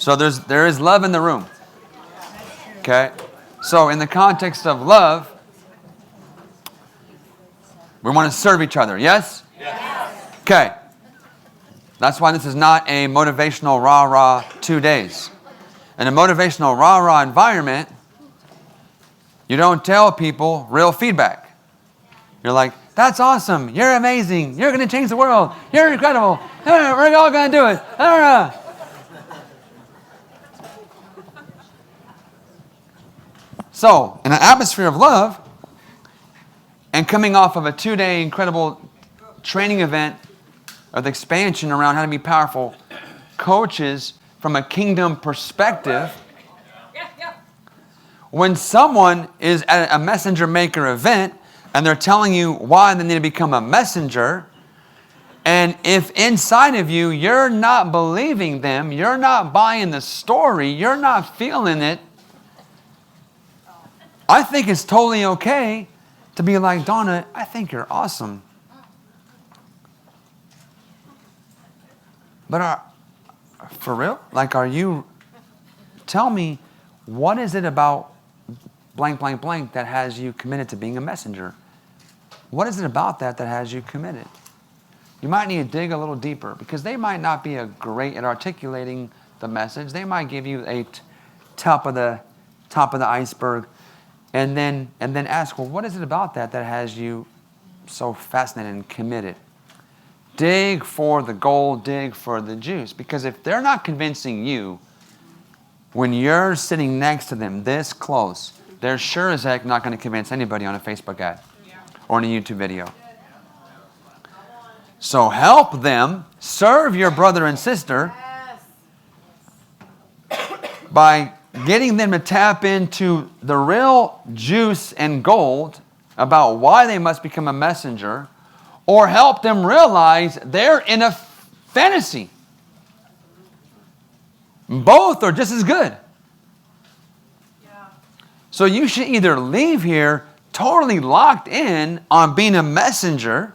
So there is love in the room. Okay? So in the context of love, we want to serve each other. Yes? Yes. Okay. That's why this is not a motivational rah-rah 2 days. In a motivational rah-rah environment, you don't tell people real feedback. You're like, that's awesome. You're amazing. You're going to change the world. You're incredible. We're all going to do it. So, in an atmosphere of love, and coming off of a 2-day incredible training event of the expansion around how to be powerful coaches from a kingdom perspective, when someone is at a messenger maker event and they're telling you why they need to become a messenger, and if inside of you you're not believing them, you're not buying the story, you're not feeling it, I think it's totally okay to be like, Donna, I think you're awesome. But for real? Like, tell me, what is it about blank, blank, blank that has you committed to being a messenger? What is it about that has you committed? You might need to dig a little deeper because they might not be great at articulating the message. They might give you a top of the iceberg. And then ask, well, what is it about that has you so fascinated and committed? Dig for the gold, dig for the juice. Because if they're not convincing you when you're sitting next to them this close, they're sure as heck not going to convince anybody on a Facebook ad or in a YouTube video. So help them serve your brother and sister by getting them to tap into the real juice and gold about why they must become a messenger, or help them realize they're in a fantasy. Both are just as good. So you should either leave here totally locked in on being a messenger,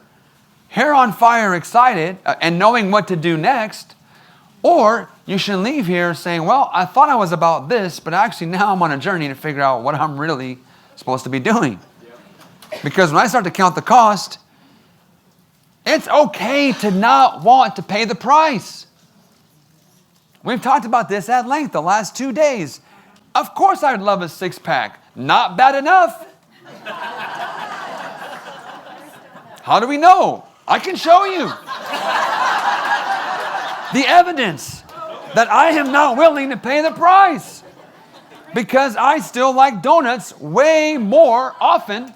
hair on fire, excited, and knowing what to do next, or you should leave here saying, well, I thought I was about this, but actually now I'm on a journey to figure out what I'm really supposed to be doing. Because when I start to count the cost, it's okay to not want to pay the price. We've talked about this at length the last 2 days. Of course I'd love a 6-pack. Not bad enough. How do we know? I can show you the evidence that I am not willing to pay the price because I still like donuts way more often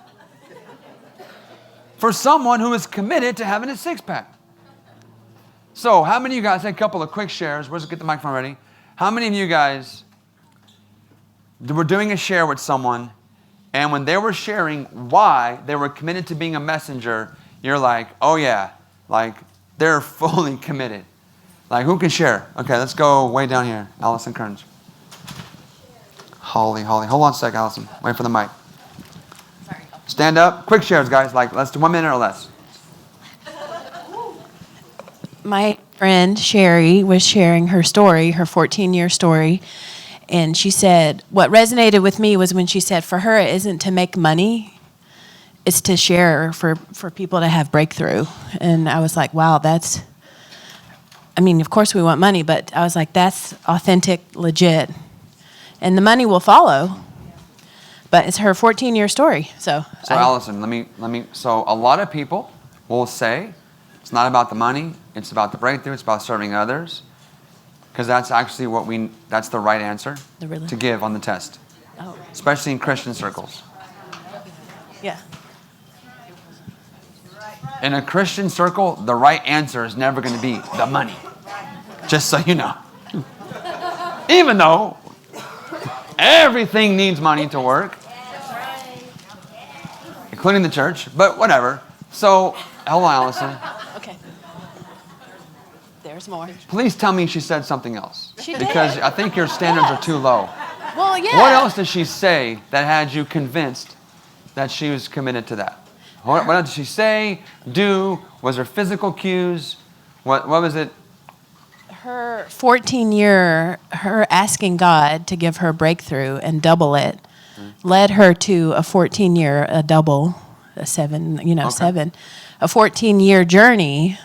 for someone who is committed to having a 6-pack. So how many of you guys, a couple of quick shares. Let's get the microphone ready. How many of you guys were doing a share with someone, and when they were sharing why they were committed to being a messenger, you're like, oh yeah, like they're fully committed. Like, who can share? Okay, let's go way down here. Allison Kearns. Holly. Hold on a sec, Allison. Wait for the mic. Sorry. Stand up. Quick shares, guys. Like, let's do 1 minute or less. My friend Sherry was sharing her story, her 14-year story. And she said, what resonated with me was when she said, for her, it isn't to make money. It's to share for people to have breakthrough. And I was like, wow, of course we want money, but I was like, that's authentic, legit. And the money will follow. But it's her 14-year story. So Allison, let me. So a lot of people will say it's not about the money. It's about the breakthrough. It's about serving others. Because that's actually that's the right answer to give on the test. Oh. Especially in Christian circles. Yeah. In a Christian circle, the right answer is never going to be the money. Just so you know. Even though everything needs money to work. Including the church, but whatever. So, hold on, Allison. Okay. There's more. Please tell me she said something else. She did. Because I think your standards are too low. Well, yeah. What else did she say that had you convinced that she was committed to that? What else did she say, do? Was there physical cues? What was it? her 14-year, her asking God to give her a breakthrough and double it, led her to a 14-year, a double, a seven, Okay. seven, a 14-year journey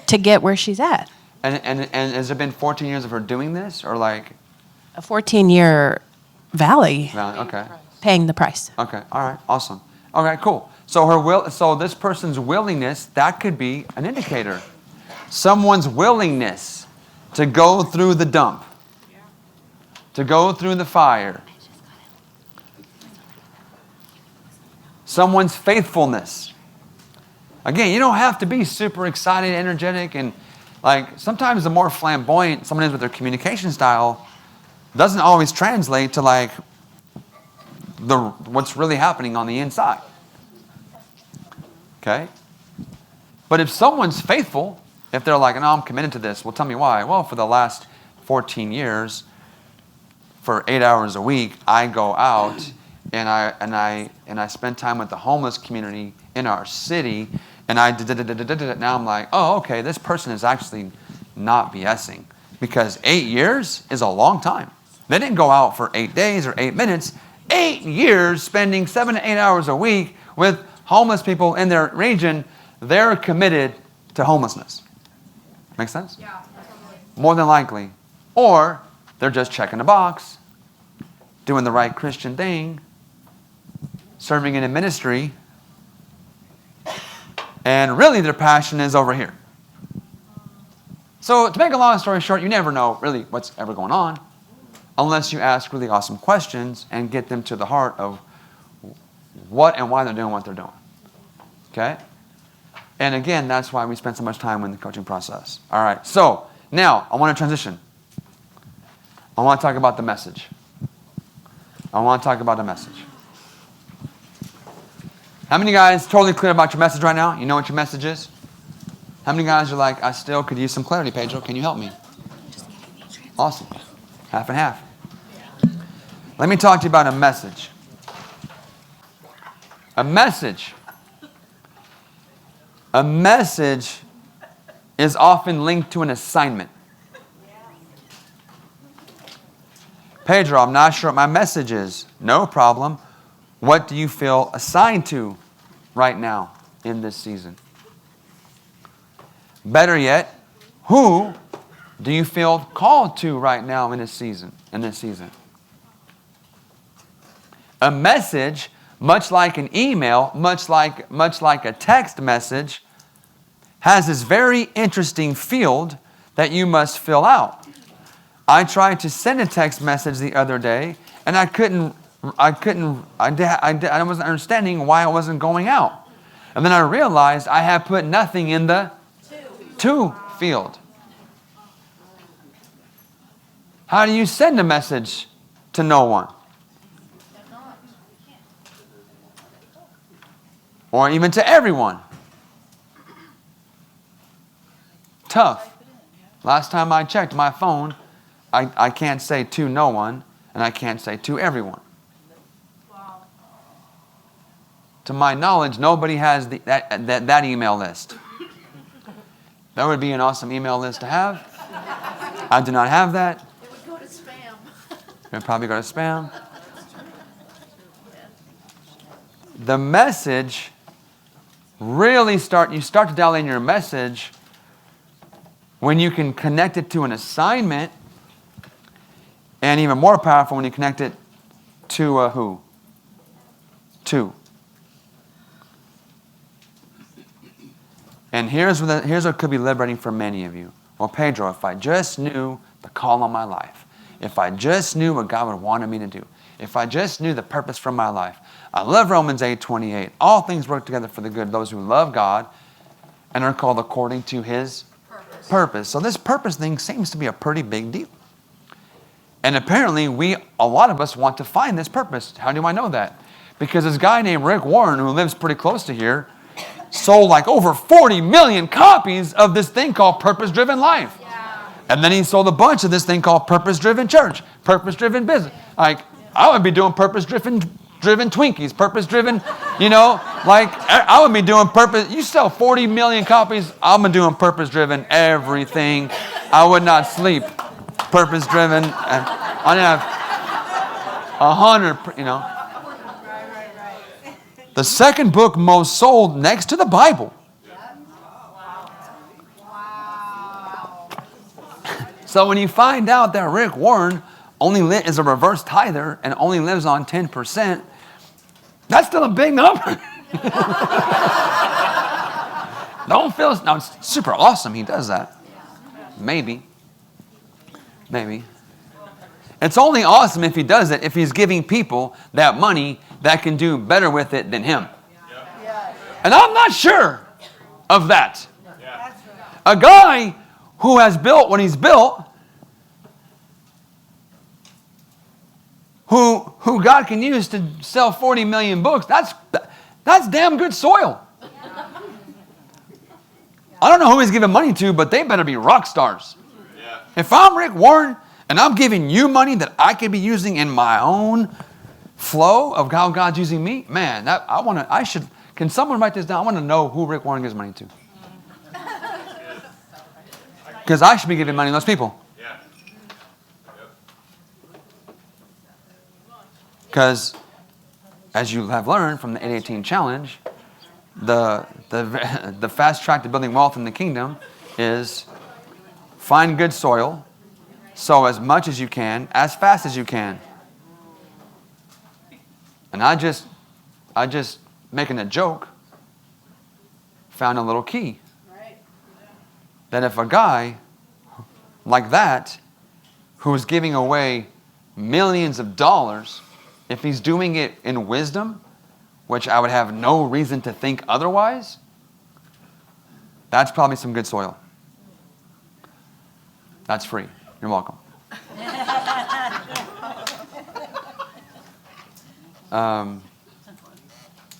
to get where she's at. And has it been 14 years of her doing this, or like? A 14-year valley, Okay. paying the price. Okay. All right. Awesome. Okay. Cool. So this person's willingness, that could be an indicator. Someone's willingness to go through the dump, to go through the fire. Someone's faithfulness. Again, you don't have to be super excited, energetic, and like sometimes the more flamboyant someone is with their communication style doesn't always translate to like what's really happening on the inside. Okay? But if someone's faithful, if they're like, no, I'm committed to this, well, tell me why. Well, for the last 14 years, for 8 hours a week, I go out and I spend time with the homeless community in our city, and now I'm like, oh, okay, this person is actually not BSing, because 8 years is a long time. They didn't go out for 8 days or 8 minutes. 8 years spending 7 to 8 hours a week with homeless people in their region. They're committed to homelessness. Make sense? Yeah. More than likely. Or they're just checking a box, doing the right Christian thing, serving in a ministry, and really their passion is over here. So to make a long story short, you never know really what's ever going on unless you ask really awesome questions and get them to the heart of what and why they're doing what they're doing. Okay? And again, that's why we spend so much time in the coaching process. All right, so now I want to transition. I want to talk about the message. I want to talk about the message. How many guys totally clear about your message right now? You know what your message is? How many guys are like, I still could use some clarity, Pedro. Can you help me? Awesome. Half and half. Let me talk to you about a message. A message. A message is often linked to an assignment. Pedro, I'm not sure what my message is. No problem. What do you feel assigned to right now in this season? Better yet, who do you feel called to right now in this season? A message, much like an email, much like a text message, has this very interesting field that you must fill out. I tried to send a text message the other day, and I wasn't understanding why it wasn't going out. And then I realized I had put nothing in the to field. How do you send a message to no one? Or even to everyone? Tough. Last time I checked my phone, I can't say to no one, and I can't say to everyone. Wow. To my knowledge, nobody has that email list. That would be an awesome email list to have. I do not have that. It would go to spam. It would probably go to spam. The message you start to dial in your message when you can connect it to an assignment, and even more powerful when you connect it to a who? To. And here's what could be liberating for many of you. Well, Pedro, if I just knew the call on my life, if I just knew what God would wanted me to do, if I just knew the purpose for my life. I love Romans 8:28. All things work together for the good of those who love God and are called according to His purpose. So this purpose thing seems to be a pretty big deal. And apparently a lot of us want to find this purpose. How do I know that? Because this guy named Rick Warren, who lives pretty close to here, sold like over 40 million copies of this thing called Purpose-Driven Life. Yeah. And then he sold a bunch of this thing called Purpose-Driven Church, Purpose-Driven Business. Like, I would be doing Purpose-Driven Twinkies, Purpose-Driven, like I would be doing purpose. You sell 40 million copies, I'm doing Purpose-Driven everything I would not sleep. Purpose driven. I'd have 100, The second book most sold next to the Bible. So when you find out that Rick Warren is a reverse tither and only lives on 10%, that's still a big number. Don't feel, no, it's super awesome he does that. Maybe. It's only awesome if he does it, if he's giving people that money that can do better with it than him. And I'm not sure of that. A guy who has built what he's built, who God can use to sell 40 million books, that's damn good soil. I don't know who he's giving money to, but they better be rock stars. If I'm Rick Warren and I'm giving you money that I could be using in my own flow of how God's using me, man, can someone write this down? I want to know who Rick Warren gives money to. Because I should be giving money to those people. Because, as you have learned from the 818 challenge, the fast track to building wealth in the kingdom is find good soil, sow as much as you can, as fast as you can. And I just making a joke, found a little key. That if a guy like that, who is giving away millions of dollars, if he's doing it in wisdom, which I would have no reason to think otherwise, that's probably some good soil. That's free. You're welcome. All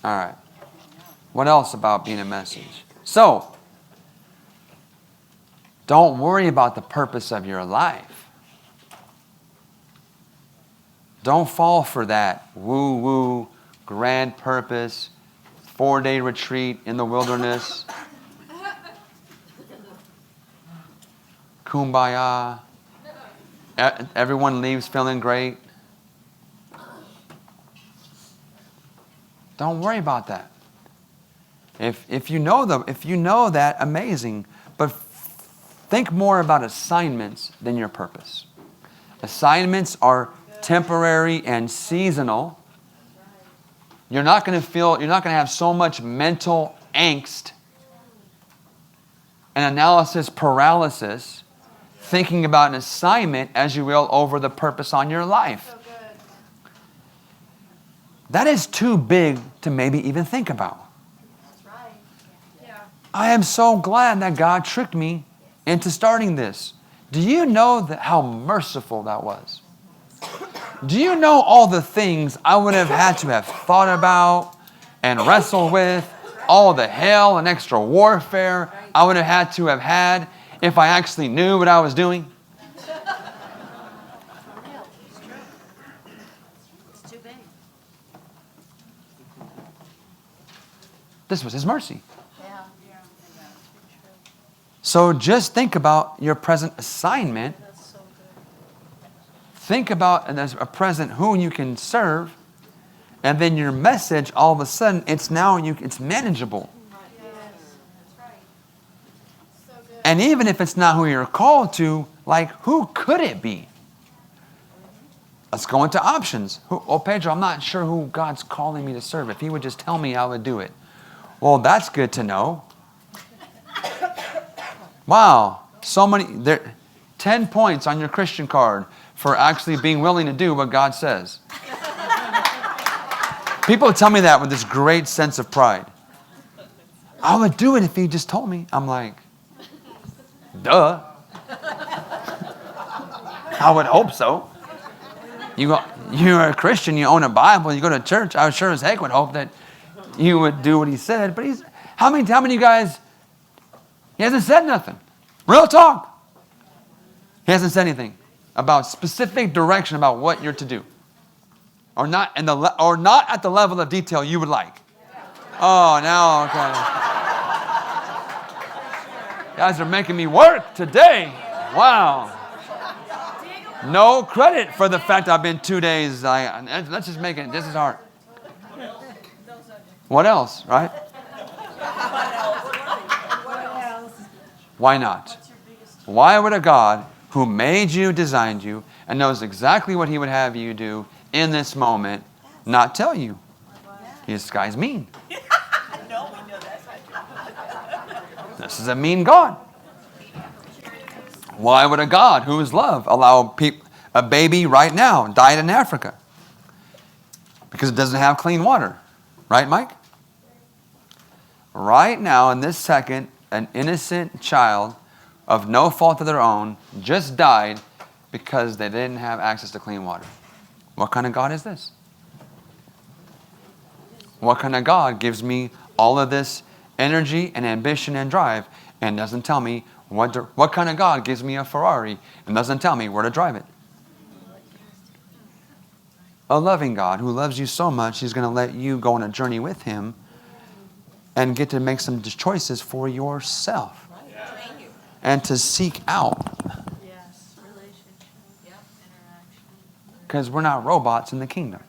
right. What else about being a message? So, don't worry about the purpose of your life. Don't fall for that woo-woo, grand purpose, 4-day retreat in the wilderness. Kumbaya. Everyone leaves feeling great. Don't worry about that. If you know that, amazing. But think more about assignments than your purpose. Assignments are temporary and seasonal. You're not going to have so much mental angst and analysis paralysis thinking about an assignment as you will over the purpose on your life. So good. That is too big to maybe even think about. That's right. Yeah. I am so glad that God tricked me into starting this. Do you know how merciful that was? Do you know all the things I would have had to have thought about and wrestled with? All the hell and extra warfare I would have had if I actually knew what I was doing? It's too big. This was His mercy. Yeah. So just think about your present assignment. That's so good. Think about as a present who you can serve, and then your message, all of a sudden, it's manageable. Yes. That's right. So good. And even if it's not who you're called to, like, who could it be? Let's go into options. Pedro, I'm not sure who God's calling me to serve. If He would just tell me, I would do it. Well, that's good to know. Wow, 10 points on your Christian card for actually being willing to do what God says. People tell me that with this great sense of pride. I would do it if He just told me. I'm like, duh. I would hope so. You're a Christian, you own a Bible, you go to church. I sure as heck would hope that you would do what He said. But how many of you guys, He hasn't said nothing. Real talk. He hasn't said anything about specific direction about what you're to do. Or not at the level of detail you would like. Oh, now, okay. You guys are making me work today. Wow. No credit for the fact I've been 2 days. Let's just make it. This is hard. What else, right? Why not? Why would a God who made you, designed you, and knows exactly what he would have you do in this moment not tell you? This guy's mean. This is a mean God. Why would a God who is love allow a baby right now died in Africa? Because it doesn't have clean water. Right, Mike? Right now, in this second, an innocent child of no fault of their own just died because they didn't have access to clean water. What kind of God is this? What kind of God gives me all of this energy and ambition and drive and doesn't tell me what kind of God gives me a Ferrari and doesn't tell me where to drive it? A loving God who loves you so much, he's going to let you go on a journey with him and get to make some choices for yourself. And to seek out. Because we're not robots in the kingdom.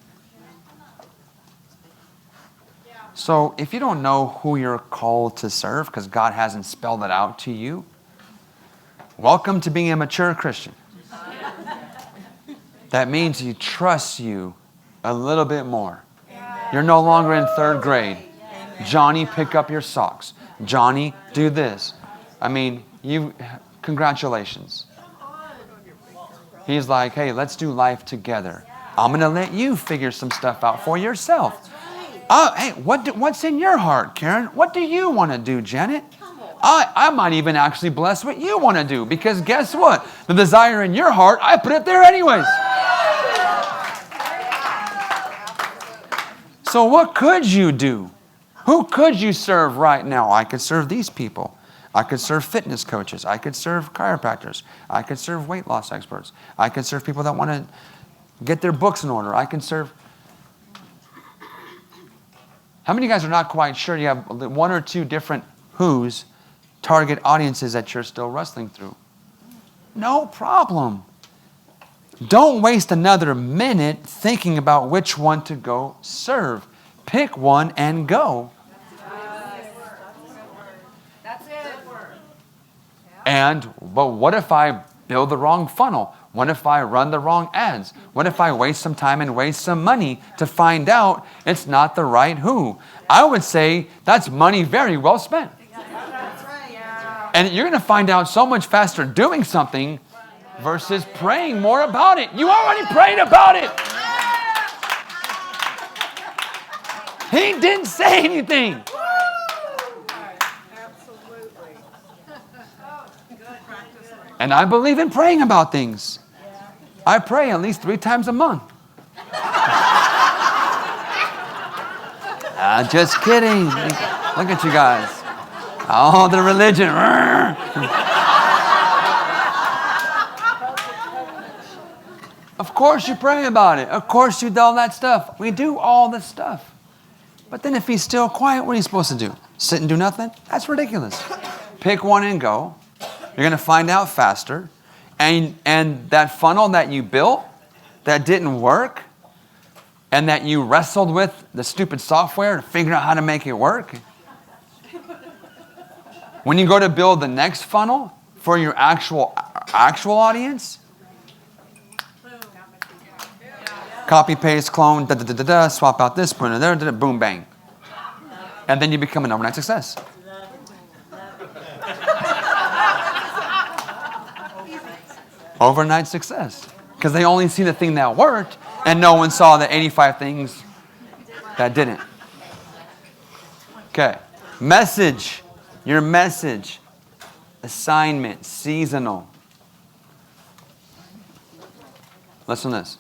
So if you don't know who you're called to serve because God hasn't spelled it out to you, welcome to being a mature Christian. That means he trusts you a little bit more. You're no longer in third grade. Johnny, pick up your socks. Johnny, do this. I mean, congratulations. He's like, hey, let's do life together. I'm going to let you figure some stuff out for yourself. Hey, what's in your heart, Karen? What do you want to do, Janet? I might even actually bless what you want to do, because guess what? The desire in your heart, I put it there anyways. So what could you do? Who could you serve right now? I could serve these people. I could serve fitness coaches. I could serve chiropractors. I could serve weight loss experts. I could serve people that want to get their books in order. I can serve. How many of you guys are not quite sure you have one or two different who's target audiences that you're still wrestling through? No problem. Don't waste another minute thinking about which one to go serve. Pick one and go. But what if I build the wrong funnel? What if I run the wrong ads? What if I waste some time and waste some money to find out it's not the right who? I would say that's money very well spent. And you're going to find out so much faster doing something versus praying more about it. You already prayed about it. He didn't say anything. And I believe in praying about things. I pray at least 3 times a month. Just kidding. Look at you guys. Oh, the religion. Of course you pray about it. Of course you do all that stuff. We do all this stuff. But then if he's still quiet, what are you supposed to do? Sit and do nothing? That's ridiculous. Pick one and go. You're going to find out faster. And that funnel that you built that didn't work and that you wrestled with the stupid software to figure out how to make it work. When you go to build the next funnel for your actual audience, copy, paste, clone, swap out this, put it there, boom, bang. And then you become an overnight success. Overnight success. Because they only see the thing that worked, and no one saw the 85 things that didn't. Okay. Message. Your message. Assignment. Seasonal. Listen to this.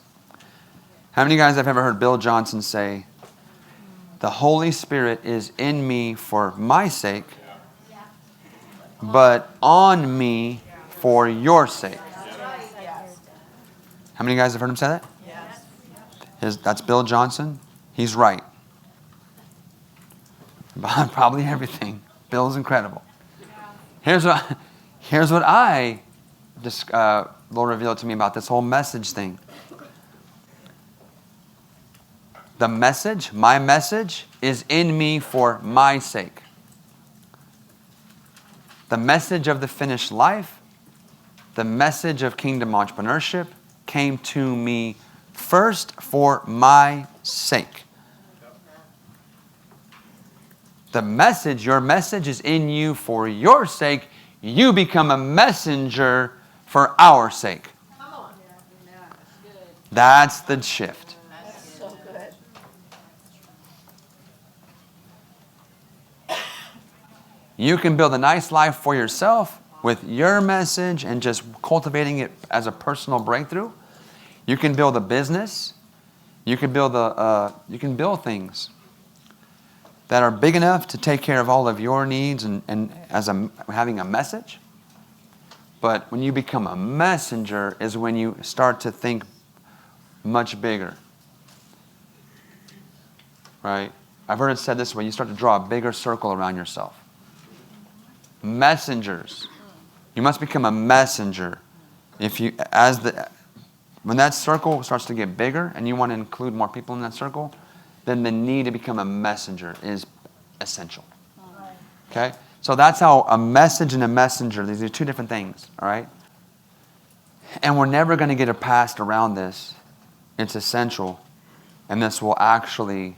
How many of you guys have ever heard Bill Johnson say, the Holy Spirit is in me for my sake, but on me for your sake? How many of you guys have heard him say that? Yes. That's Bill Johnson. He's right. Probably everything. Bill's incredible. Here's what I just Lord revealed to me about this whole message thing. The message, my message, is in me for my sake. The message of the finished life, the message of kingdom entrepreneurship came to me first for my sake. The message, your message is in you for your sake. You become a messenger for our sake. Come on. That's the shift. That's so good. You can build a nice life for yourself with your message and just cultivating it as a personal breakthrough. You can build a business. You can build things that are big enough to take care of all of your needs and having a message. But when you become a messenger is when you start to think much bigger. Right? I've heard it said this way, you start to draw a bigger circle around yourself. Messengers. You must become a messenger. When that circle starts to get bigger and you want to include more people in that circle, then the need to become a messenger is essential. Okay? So that's how a message and a messenger, these are two different things, all right? And we're never going to get a passed around this. It's essential. And this will actually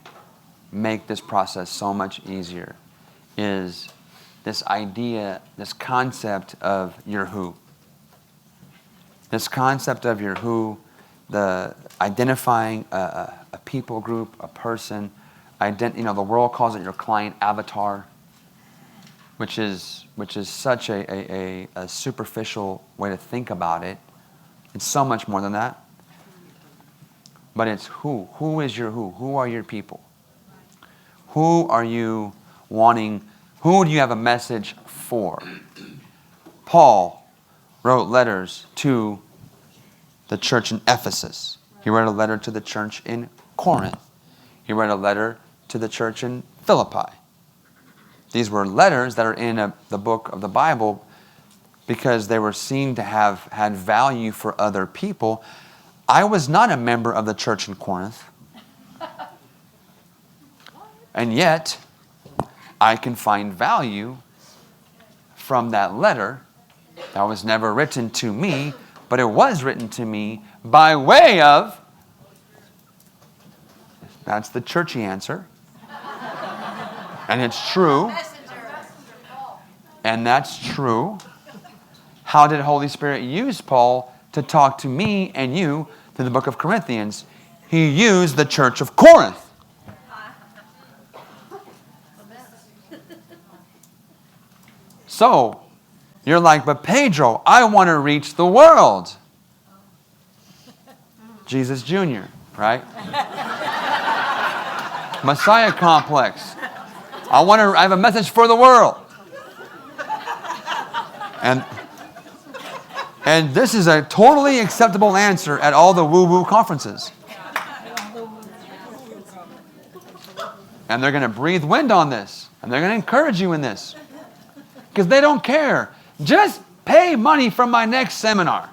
make this process so much easier, is this idea, this concept of your who. This concept of your who, the identifying a people group, a person, the world calls it your client avatar, which is such a superficial way to think about it. It's so much more than that. But it's who. Who is your who? Who are your people? Who are you wanting? Who do you have a message for? Paul wrote letters to the church in Ephesus. He wrote a letter to the church in Corinth. He wrote a letter to the church in Philippi. These were letters that are in the book of the Bible because they were seen to have had value for other people. I was not a member of the church in Corinth. And yet, I can find value from that letter that was never written to me, but it was written to me by way of, that's the churchy answer. And it's true. And that's true. How did Holy Spirit use Paul to talk to me and you through the book of Corinthians? He used the church of Corinth. So, you're like, but Pedro, I want to reach the world. Jesus Jr., right? Messiah complex. I have a message for the world. And this is a totally acceptable answer at all the woo-woo conferences. And they're going to breathe wind on this. And they're going to encourage you in this. Because they don't care. Just pay money from my next seminar.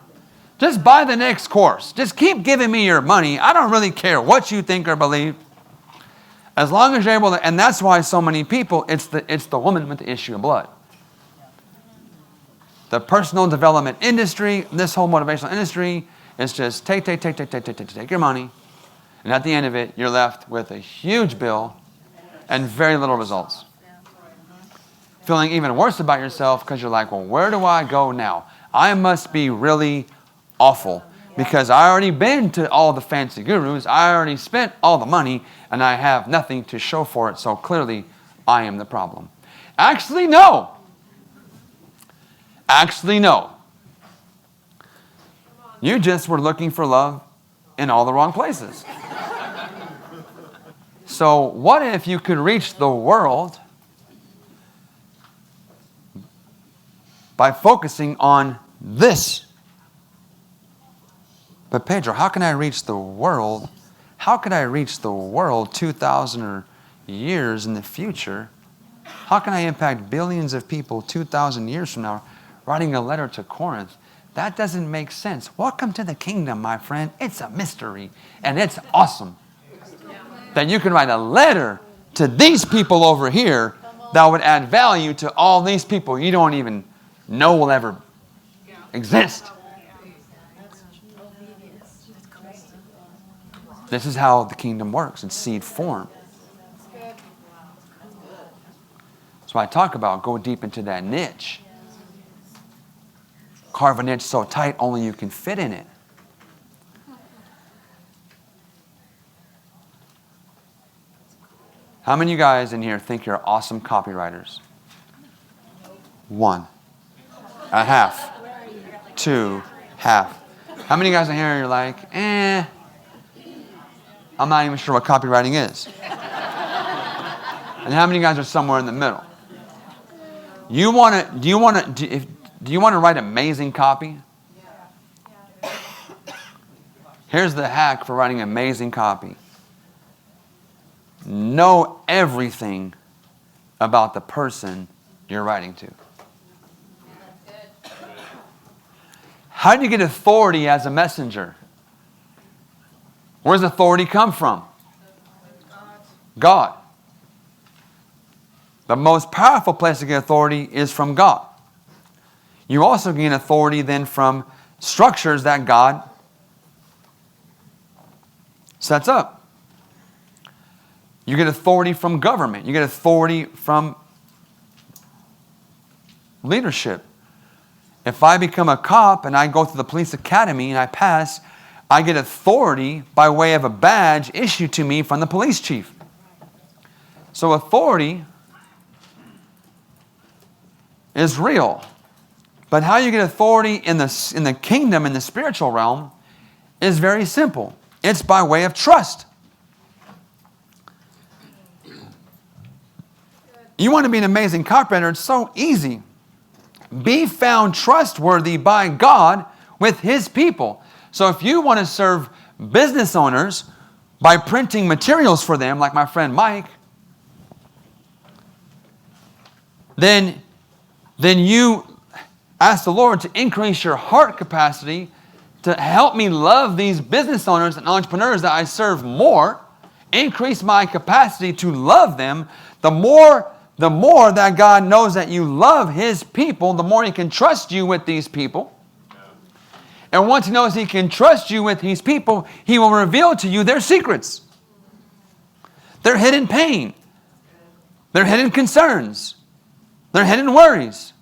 Just buy the next course. Just keep giving me your money. I don't really care what you think or believe. As long as you're able to, and that's why so many people, it's the woman with the issue of blood. The personal development industry, this whole motivational industry, is just take your money. And at the end of it, you're left with a huge bill and very little results. Feeling even worse about yourself because you're like, well, where do I go now? I must be really awful because I already been to all the fancy gurus. I already spent all the money and I have nothing to show for it. So clearly, I am the problem. Actually, no. You just were looking for love in all the wrong places. So what if you could reach the world by focusing on this? But Pedro, how can I reach the world? How could I reach the world 2,000 years in the future? How can I impact billions of people 2,000 years from now? Writing a letter to Corinth. That doesn't make sense. Welcome to the kingdom, my friend. It's a mystery, and it's awesome. That you can write a letter to these people over here that would add value to all these people you don't even know will ever exist. This is how the kingdom works in seed form. So I talk about go deep into that niche. Carve a niche so tight only you can fit in it. How many of you guys in here think you're awesome copywriters? 1. A half. 2. Half. How many of you guys in here are like, I'm not even sure what copywriting is. And how many of you guys are somewhere in the middle? Do you want to write amazing copy? Here's the hack for writing amazing copy. Know everything about the person you're writing to. How do you get authority as a messenger? Where does authority come from? God. The most powerful place to get authority is from God. You also gain authority then from structures that God sets up. You get authority from government. You get authority from leadership. If I become a cop and I go through the police academy and I pass, I get authority by way of a badge issued to me from the police chief. So authority is real. But how you get authority in the kingdom, in the spiritual realm, is very simple. It's by way of trust. You want to be an amazing copywriter, it's so easy. Be found trustworthy by God with His people. So if you want to serve business owners by printing materials for them, like my friend Mike, then you ask the Lord to increase your heart capacity to help me love these business owners and entrepreneurs that I serve more, increase my capacity to love them. The more that God knows that you love His people, the more He can trust you with these people. And once He knows He can trust you with His people, He will reveal to you their secrets, their hidden pain, their hidden concerns, their hidden worries.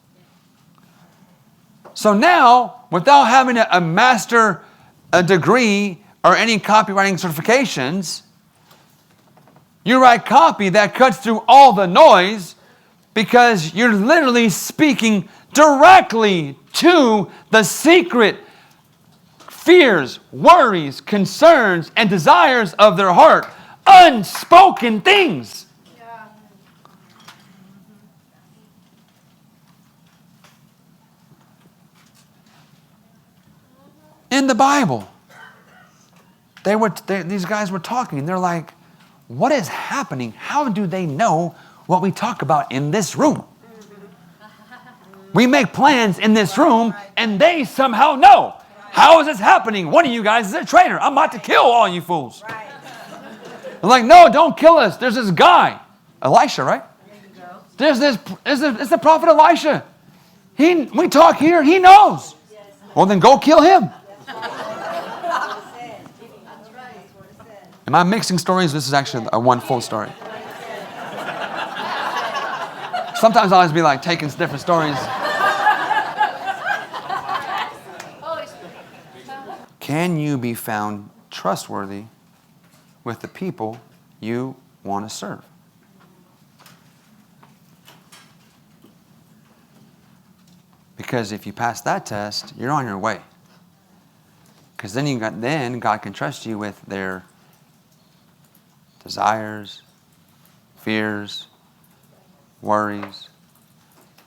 So now, without having a master degree or any copywriting certifications, you write copy that cuts through all the noise because you're literally speaking directly to the secret fears, worries, concerns, and desires of their heart. Unspoken things. Yeah. In the Bible, these guys were talking, and they're like, what is happening? How do they know what we talk about in this room? We make plans in this room, and they somehow know. How is this happening? One of you guys is a traitor. I'm about to kill all you fools. They're like, no, don't kill us. There's this guy, Elisha, right? There's the prophet Elisha. We talk here, he knows. Well, then go kill him. Am I mixing stories? This is actually a one full story. Sometimes I'll just be like taking different stories. Can you be found trustworthy with the people you want to serve? Because if you pass that test, you're on your way. Because then God can trust you with their desires, fears, worries.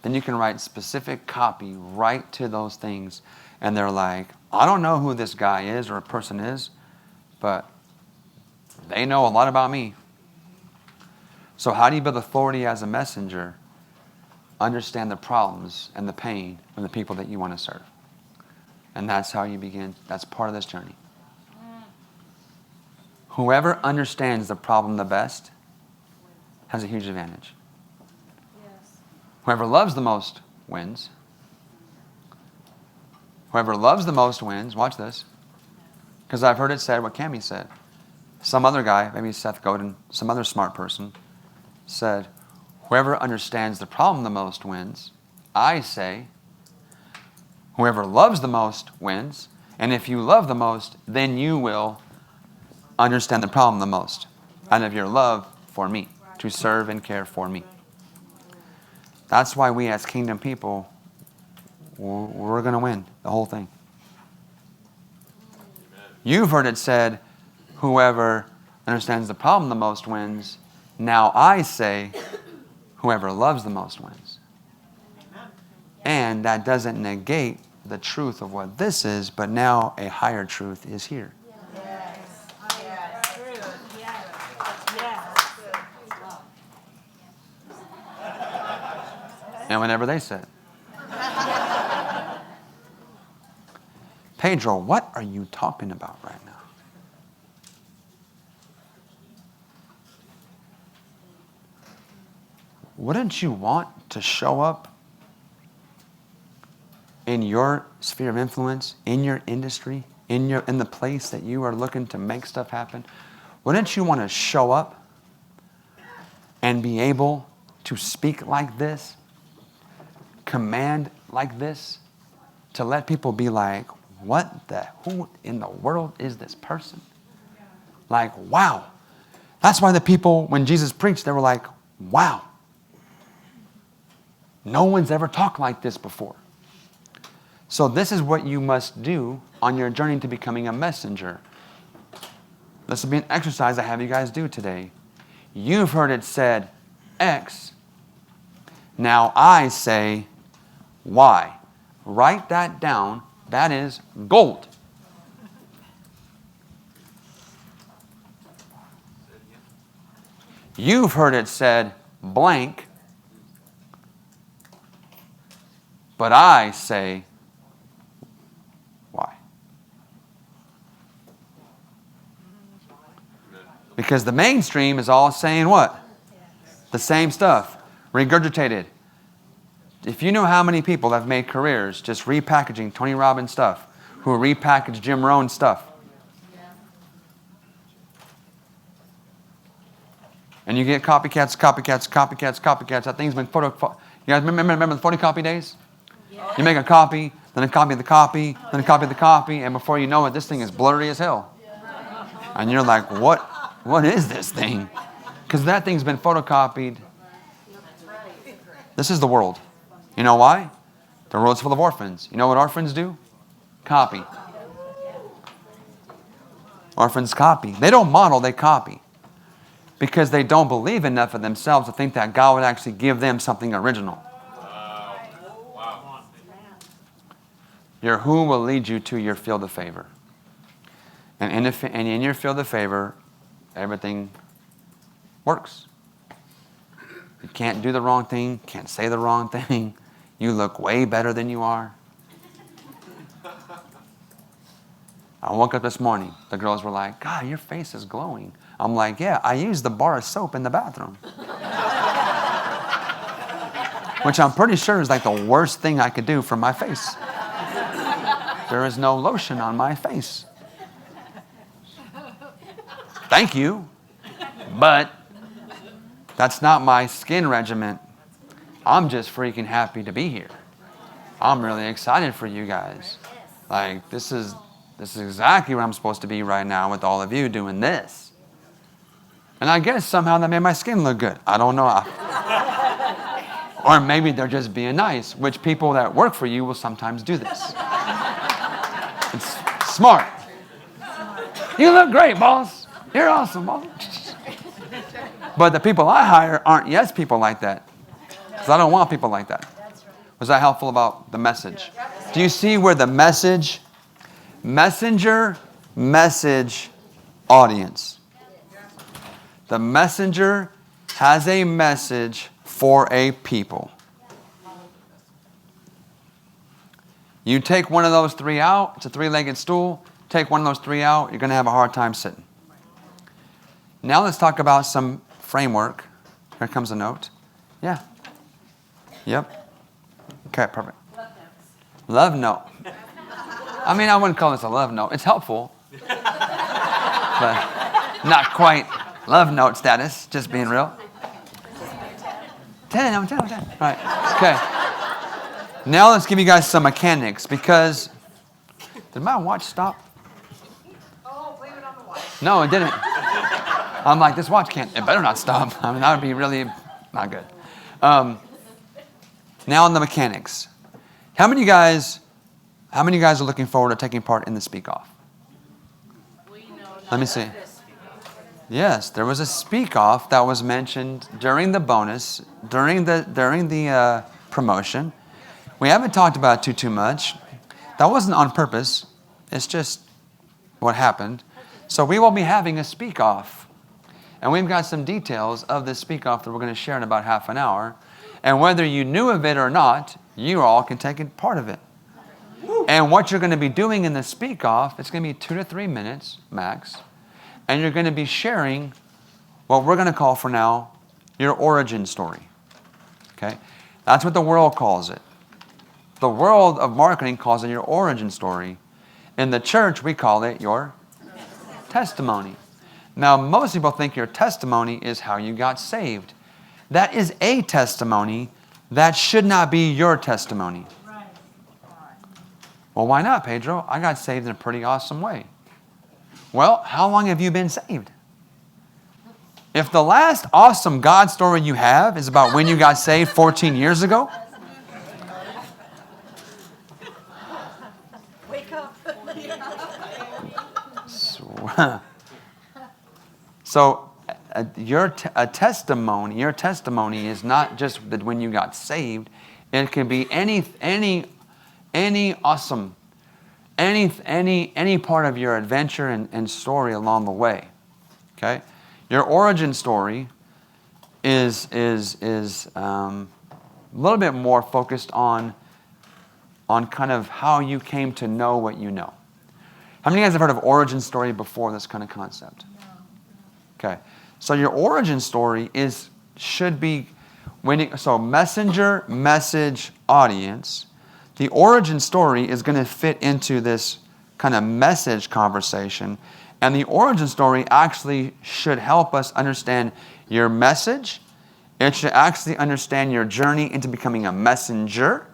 Then you can write specific copy right to those things. And they're like, I don't know who this guy is or a person is, but they know a lot about me. So how do you build authority as a messenger? Understand the problems and the pain of the people that you want to serve. And that's how you begin. That's part of this journey. Whoever understands the problem the best has a huge advantage. Yes. Whoever loves the most wins. Whoever loves the most wins. Watch this. Because I've heard it said what Cammie said. Some other guy, maybe Seth Godin, some other smart person, said, whoever understands the problem the most wins. I say, whoever loves the most wins. And if you love the most, then you will understand the problem the most. Out of your love for me, to serve and care for me. That's why we as kingdom people, we're going to win the whole thing. You've heard it said, whoever understands the problem the most wins. Now I say, whoever loves the most wins. And that doesn't negate the truth of what this is, but now a higher truth is here. And whenever they said, Pedro, what are you talking about right now? Wouldn't you want to show up in your sphere of influence, in your industry, in the place that you are looking to make stuff happen? Wouldn't you want to show up and be able to speak like this, command like this, to let people be like, who in the world is this person? Like, wow. That's why the people, when Jesus preached, they were like, wow. No one's ever talked like this before. So this is what you must do on your journey to becoming a messenger. This will be an exercise I have you guys do today. You've heard it said X. Now I say Y. Write that down. That is gold. You've heard it said blank. But I say why? Because the mainstream is all saying what? The same stuff. Regurgitated. If you know how many people have made careers just repackaging Tony Robbins stuff, who repackaged Jim Rohn stuff. And you get copycats. That thing's been you guys remember the photocopy days? You make a copy, then a copy of the copy, then a copy of the copy, and before you know it, this thing is blurry as hell. And you're like, what is this thing? Because that thing's been photocopied. This is the world. You know why? The world's full of orphans. You know what orphans do? Copy. Orphans copy. They don't model, they copy. Because they don't believe enough of themselves to think that God would actually give them something original. Your who will lead you to your field of favor. And in your field of favor, everything works. You can't do the wrong thing, can't say the wrong thing. You look way better than you are. I woke up this morning. The girls were like, God, your face is glowing. I'm like, yeah, I used the bar of soap in the bathroom. Which I'm pretty sure is like the worst thing I could do for my face. There is no lotion on my face. Thank you. But that's not my skin regimen. I'm just freaking happy to be here. I'm really excited for you guys. Like, this is exactly where I'm supposed to be right now with all of you doing this. And I guess somehow that made my skin look good. I don't know. Or maybe they're just being nice, which people that work for you will sometimes do this. It's smart. You look great, boss. You're awesome, boss. But the people I hire aren't yes people like that. Because I don't want people like that. Was that helpful about the message? Do you see where the message, messenger, message, audience. The messenger has a message for a people. You take one of those three out, it's a three-legged stool, take one of those three out, you're going to have a hard time sitting. Now let's talk about some framework. Here comes a note. Yeah. Yep. Okay, perfect. Love note. I mean, I wouldn't call this a love note. It's helpful. But not quite love note status, just being real. 10. All right. Okay. Now let's give you guys some mechanics because... Did my watch stop? Oh, blame it on the watch. No, it didn't. I'm like, this watch can't... It better not stop. I mean, that would be really not good. Now on the mechanics. How many of you guys are looking forward to taking part in the Speak Off? Let me see. Yes, there was a Speak Off that was mentioned during the bonus, during the promotion. We haven't talked about it too much. That wasn't on purpose. It's just what happened. So we will be having a Speak Off. And we've got some details of this Speak Off that we're going to share in about half an hour. And whether you knew of it or not, you all can take part of it. And what you're going to be doing in the Speak Off, it's going to be 2 to 3 minutes max. And you're going to be sharing what we're going to call for now your origin story. Okay? That's what the world calls it. The world of marketing calls it your origin story. In the church, we call it your testimony. Now, most people think your testimony is how you got saved. That is a testimony. That should not be your testimony. Well, why not, Pedro? I got saved in a pretty awesome way. Well, how long have you been saved? If the last awesome God story you have is about when you got saved 14 years ago, Wake up. so your testimony is not just that when you got saved. It can be any awesome, any part of your adventure and story along the way. Okay, your origin story is a little bit more focused on kind of how you came to know what you know. How many of you guys have heard of origin story before this kind of concept? No. Okay, so your origin story should be messenger, message, audience. The origin story is going to fit into this kind of message conversation. And the origin story actually should help us understand your message. It should actually understand your journey into becoming a messenger.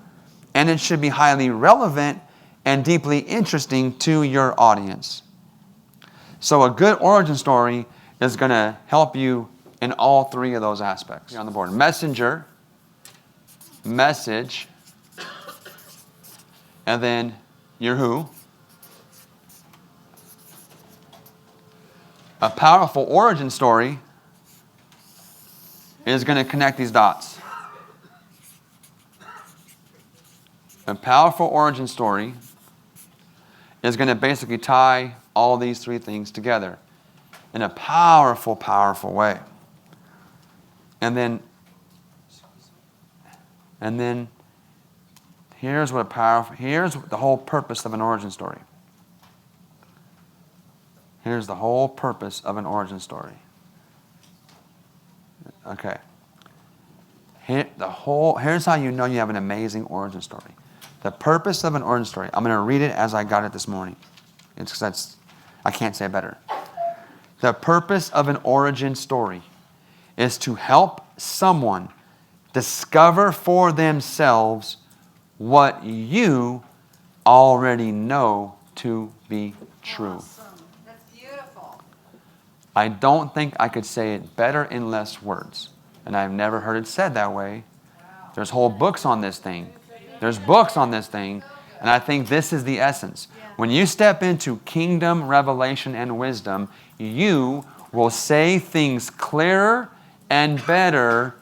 And it should be highly relevant and deeply interesting to your audience. So a good origin story is going to help you in all three of those aspects. Here on the board. Messenger, message, and then your who. A powerful origin story is going to connect these dots. A powerful origin story is going to basically tie all these three things together in a powerful, powerful way. And then here's the whole purpose of an origin story. Here's the whole purpose of an origin story. Okay. Here's how you know you have an amazing origin story. The purpose of an origin story. I'm going to read it as I got it this morning. I can't say it better. The purpose of an origin story is to help someone discover for themselves what you already know to be true. Awesome. That's beautiful. I don't think I could say it better in less words. And I've never heard it said that way. Wow. There's whole books on this thing. There's books on this thing. And I think this is the essence. When you step into kingdom, revelation, and wisdom, you will say things clearer and better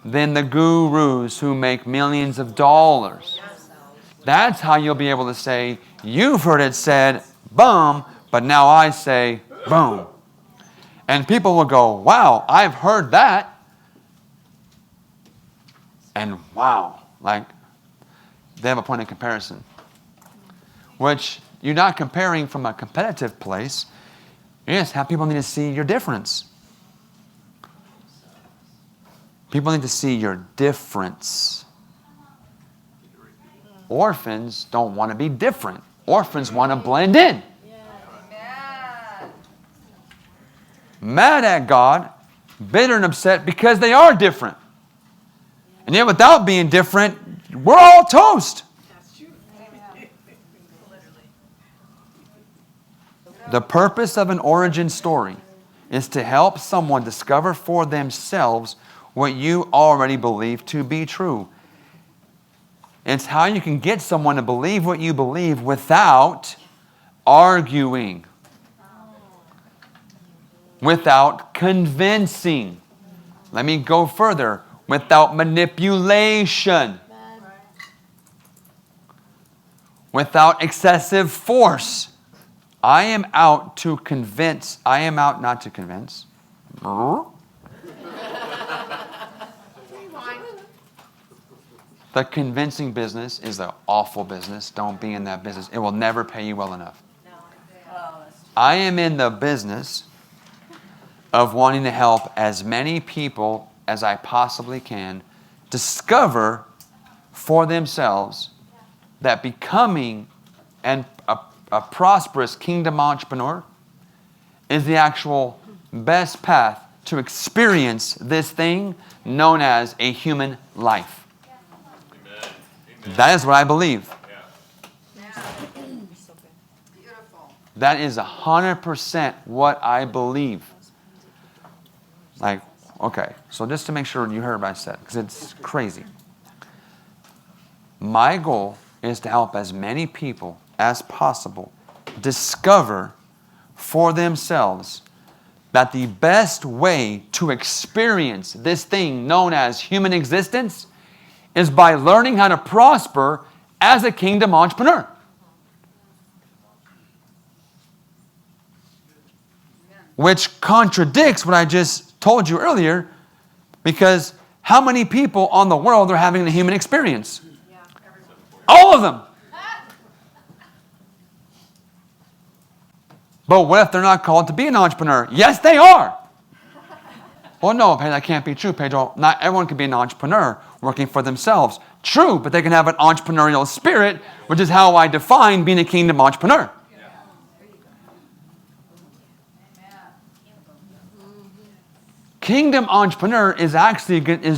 than the gurus who make millions of dollars. That's how you'll be able to say, you've heard it said, boom, but now I say, boom. And people will go, wow, I've heard that. And wow, like they have a point of comparison. which you're not comparing from a competitive place. You just have people need to see your difference. People need to see your difference. Orphans don't want to be different. Orphans want to blend in. Mad at God, bitter and upset because they are different. And yet without being different, we're all toast. The purpose of an origin story is to help someone discover for themselves what you already believe to be true. It's how you can get someone to believe what you believe without arguing, without convincing. Let me go further. Without manipulation, without excessive force. I am out to convince. I am out not to convince. The convincing business is an awful business. Don't be in that business. It will never pay you well enough. I am in the business of wanting to help as many people as I possibly can discover for themselves that becoming a prosperous kingdom entrepreneur is the actual best path to experience this thing known as a human life. Amen. That is what I believe. That is 100% what I believe. Like, okay, so just to make sure you heard what I said, because it's crazy. My goal is to help as many people as possible discover for themselves that the best way to experience this thing known as human existence is by learning how to prosper as a kingdom entrepreneur. Which contradicts what I just told you earlier, because how many people on the world are having the human experience? All of them. But what if they're not called to be an entrepreneur? Yes, they are. Well, no, that can't be true, Pedro. Not everyone can be an entrepreneur working for themselves. True, but they can have an entrepreneurial spirit, which is how I define being a kingdom entrepreneur. Kingdom entrepreneur is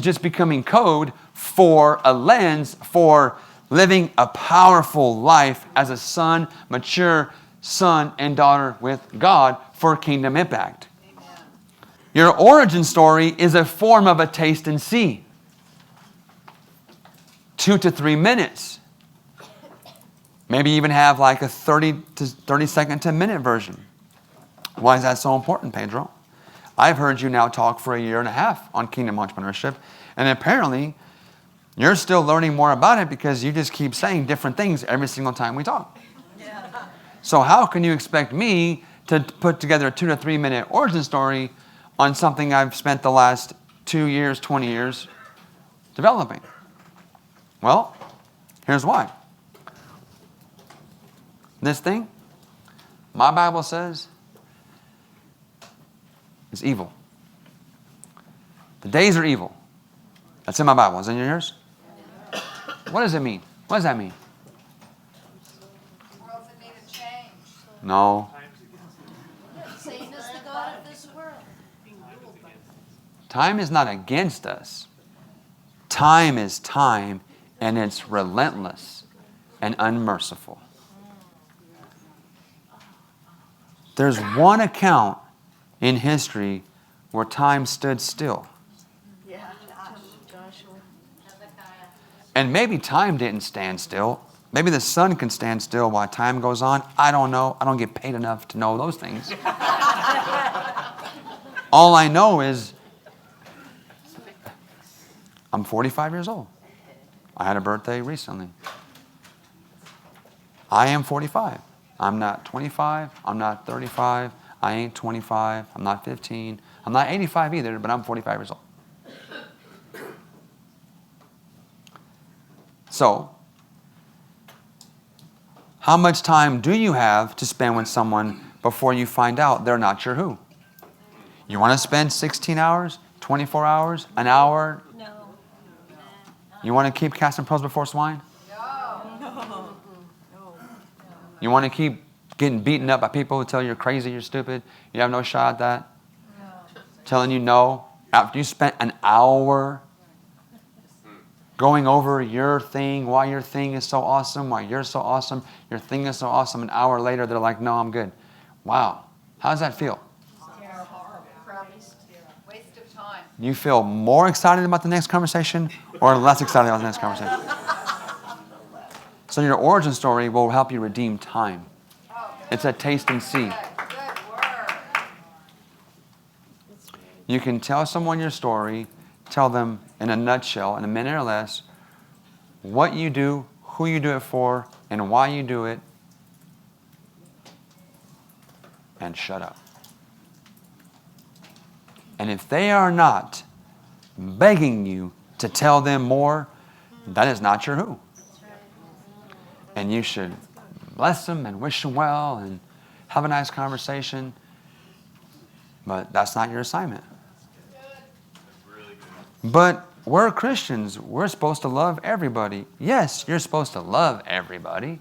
just becoming code for a lens for living a powerful life as a son, mature son and daughter with God for kingdom impact. Amen. Your origin story is a form of a taste and see. 2 to 3 minutes. Maybe even have like a 30 second to minute version. Why is that so important, Pedro? I've heard you now talk for 1.5 years on kingdom entrepreneurship, and apparently you're still learning more about it because you just keep saying different things every single time we talk. Yeah. So how can you expect me to put together a 2 to 3 minute origin story on something I've spent the last 2 years, 20 years developing? Well, here's why. This thing, my Bible says, is evil. The days are evil. That's in my Bible. Is it in yours? What does it mean? What does that mean? The world's in need of change. No. Satan is the god of this world. Time is not against us. Time is time, and it's relentless and unmerciful. There's one account in history where time stood still. Yeah, Joshua. And maybe time didn't stand still. Maybe the sun can stand still while time goes on. I don't know. I don't get paid enough to know those things. All I know is I'm 45 years old. I had a birthday recently. I am 45. I'm not 25. I'm not 35. I ain't 25. I'm not 15. I'm not 85 either, but I'm 45 years old. So, How much time do you have to spend with someone before you find out they're not your who? You want to spend 16 hours, 24 hours, an hour? No. You want to keep casting pearls before swine? No. You want to keep getting beaten up by people who tell you you're crazy, you're stupid, you have no shot at that? Telling you no after you spent an hour going over your thing, why your thing is so awesome, why you're so awesome, your thing is so awesome. An hour later, they're like, no, I'm good. Wow. How does that feel? Waste of time. You feel more excited about the next conversation or less excited about the next conversation? So your origin story will help you redeem time. It's a taste and see. Good word. You can tell someone your story, tell them in a nutshell, in a minute or less, what you do, who you do it for, and why you do it, and shut up. And if they are not begging you to tell them more, that is not your who. And you should bless them and wish them well and have a nice conversation. But that's not your assignment. But we're Christians. We're supposed to love everybody. Yes, you're supposed to love everybody.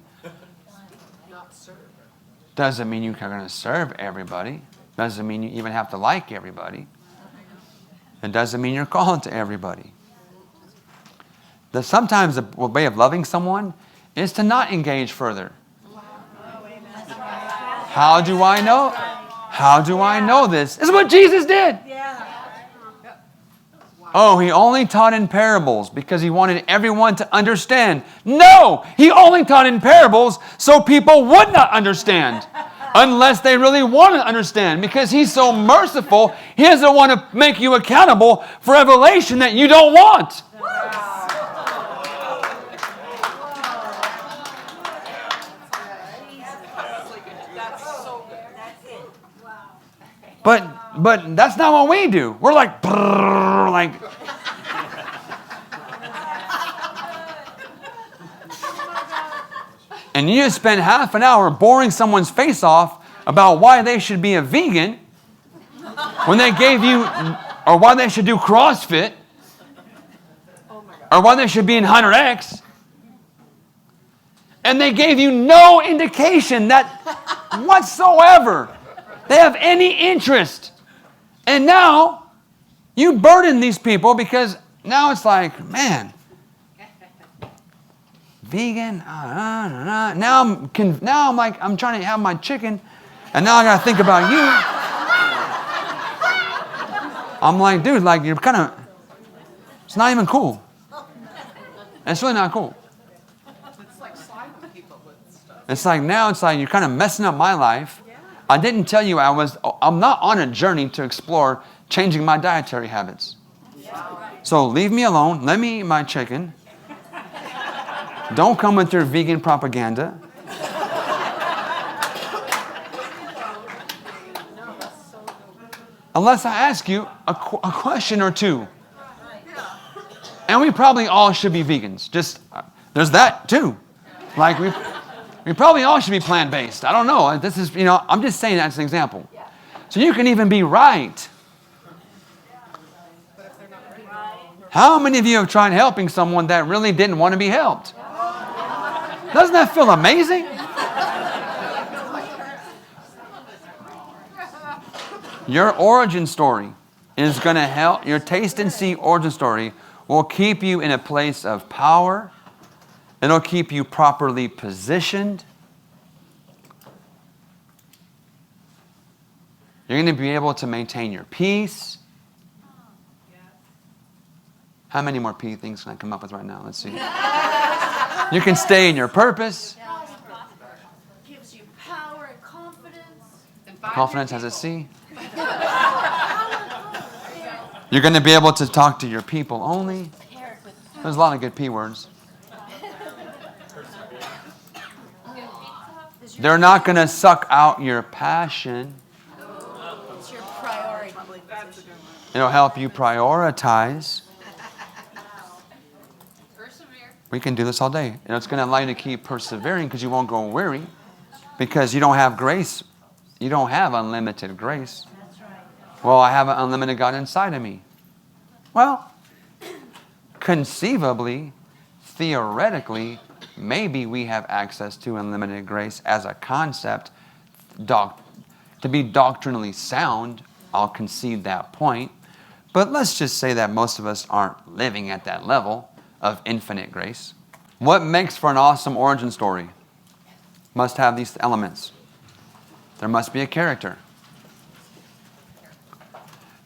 Doesn't mean you're going to serve everybody. Doesn't mean you even have to like everybody. It doesn't mean you're called to everybody. Sometimes the way of loving someone is to not engage further. How do I know? How do I know this? This is what Jesus did. Oh, he only taught in parables because he wanted everyone to understand. No, he only taught in parables so people would not understand unless they really want to understand, because he's so merciful, he doesn't want to make you accountable for revelation that you don't want. But that's not what we do. We're like, brrr, like. And you just spend half an hour boring someone's face off about why they should be a vegan when they gave you, or why they should do CrossFit, or why they should be in Hunter X. And they gave you no indication that whatsoever they have any interest. And now you burden these people because now it's like, man, vegan. Now I'm like, I'm trying to have my chicken, and now I got to think about you. I'm like, dude, like you're kind of. It's not even cool. It's really not cool. It's like sliding people with stuff. It's like now it's like you're kind of messing up my life. I didn't tell you I'm not on a journey to explore changing my dietary habits. So leave me alone. Let me eat my chicken. Don't come with your vegan propaganda. Unless I ask you a question or two. And we probably all should be vegans. Just, there's that too. Like we probably all should be plant-based. I don't know. This is, I'm just saying that as an example. So you can even be right. How many of you have tried helping someone that really didn't want to be helped? Doesn't that feel amazing? Your origin story is going to help. Your taste and see origin story will keep you in a place of power. It'll keep you properly positioned. You're going to be able to maintain your peace. How many more P things can I come up with right now? Let's see. You can stay in your purpose. Gives you power and confidence. Confidence has a C. You're going to be able to talk to your people only. There's a lot of good P words. They're not going to suck out your passion. It's your priority. It'll help you prioritize. We can do this all day. And it's going to allow you to keep persevering because you won't go weary. Because you don't have grace. You don't have unlimited grace. Well, I have an unlimited God inside of me. Well, conceivably, theoretically, maybe we have access to unlimited grace as a concept. To be doctrinally sound, I'll concede that point. But let's just say that most of us aren't living at that level of infinite grace. What makes for an awesome origin story? Must have these elements. There must be a character.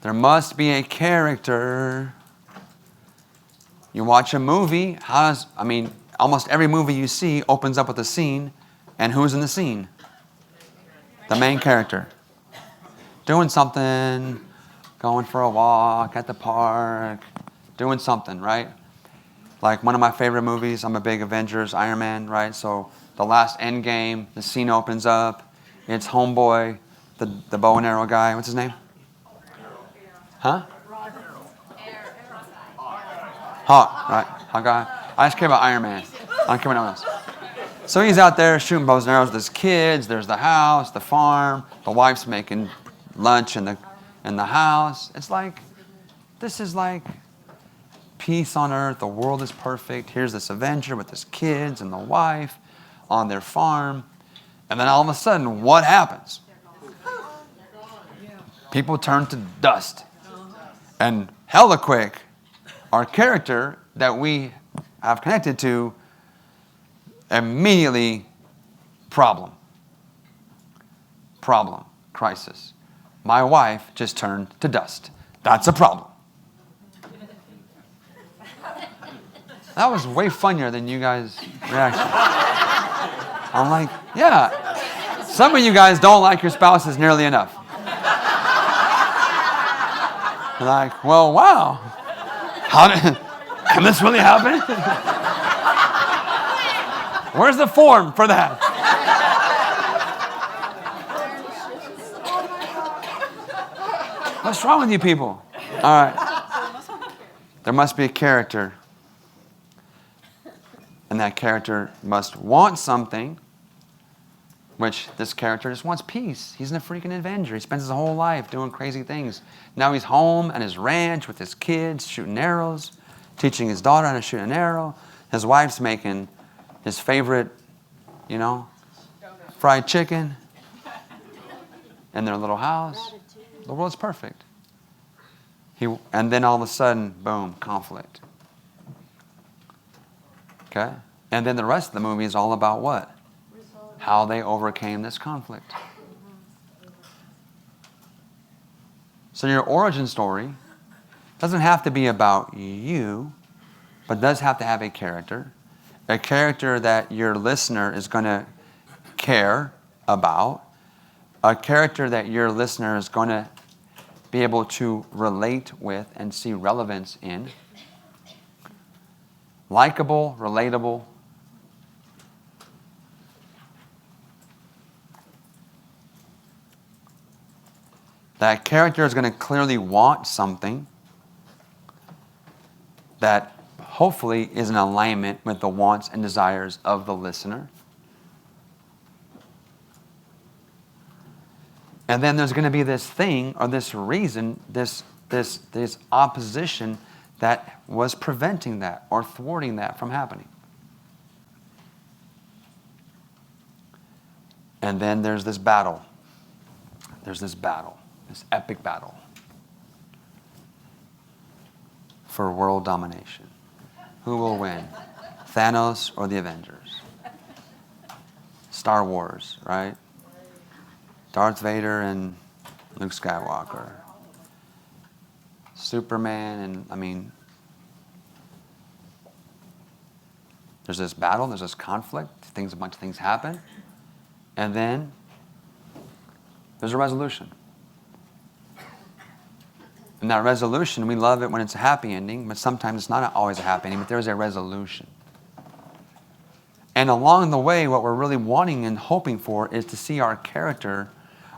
There must be a character. You watch a movie, almost every movie you see opens up with a scene, and who's in the scene? The main character. Doing something, going for a walk at the park, doing something, right? Like one of my favorite movies, I'm a big Avengers, Iron Man, right? So the last Endgame, the scene opens up. It's Homeboy, the bow and arrow guy. What's his name? Huh? Hawk, right? Hawk guy. I just care about Iron Man. I don't care about anyone else. So he's out there shooting bows and arrows. There's kids. There's the house, the farm. The wife's making lunch in the house. It's like, this is like peace on earth. The world is perfect. Here's this Avenger with his kids and the wife on their farm. And then all of a sudden, what happens? People turn to dust. And hella quick, our character that we have connected to immediately problem, crisis. My wife just turned to dust. That's a problem. That was way funnier than you guys' reaction. I'm like, yeah. Some of you guys don't like your spouses nearly enough. You're like, well, wow. Can this really happen? Where's the form for that? What's wrong with you people? All right. There must be a character. And that character must want something, which this character just wants peace. He's a freaking Avenger. He spends his whole life doing crazy things. Now he's home at his ranch with his kids, shooting arrows, teaching his daughter how to shoot an arrow. His wife's making his favorite, fried chicken in their little house. The world's perfect. And then all of a sudden, boom, conflict. Okay? And then the rest of the movie is all about what? How they overcame this conflict. So your origin story doesn't have to be about you, but does have to have a character that your listener is going to care about, a character that your listener is going to be able to relate with and see relevance in. Likeable, relatable. That character is going to clearly want something that hopefully is in alignment with the wants and desires of the listener. And then there's going to be this thing or this reason, this opposition that was preventing that or thwarting that from happening. And then there's this battle. There's this battle, this epic battle for world domination. Who will win? Thanos or the Avengers? Star Wars, right? Darth Vader and Luke Skywalker. Superman and, there's this battle, there's this conflict, a bunch of things happen, and then there's a resolution. And that resolution, we love it when it's a happy ending, but sometimes it's not always a happy ending, but there's a resolution. And along the way, what we're really wanting and hoping for is to see our character.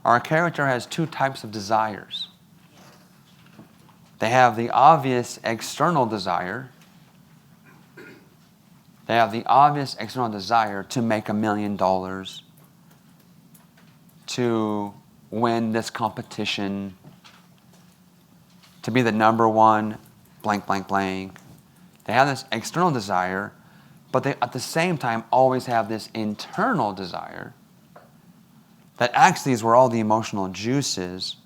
Our character has two types of desires. They have the obvious external desire They have the obvious external desire to make $1 million, to win this competition, to be the number one blank, blank, blank. They have this external desire, but they at the same time always have this internal desire that actually is where all the emotional juice is.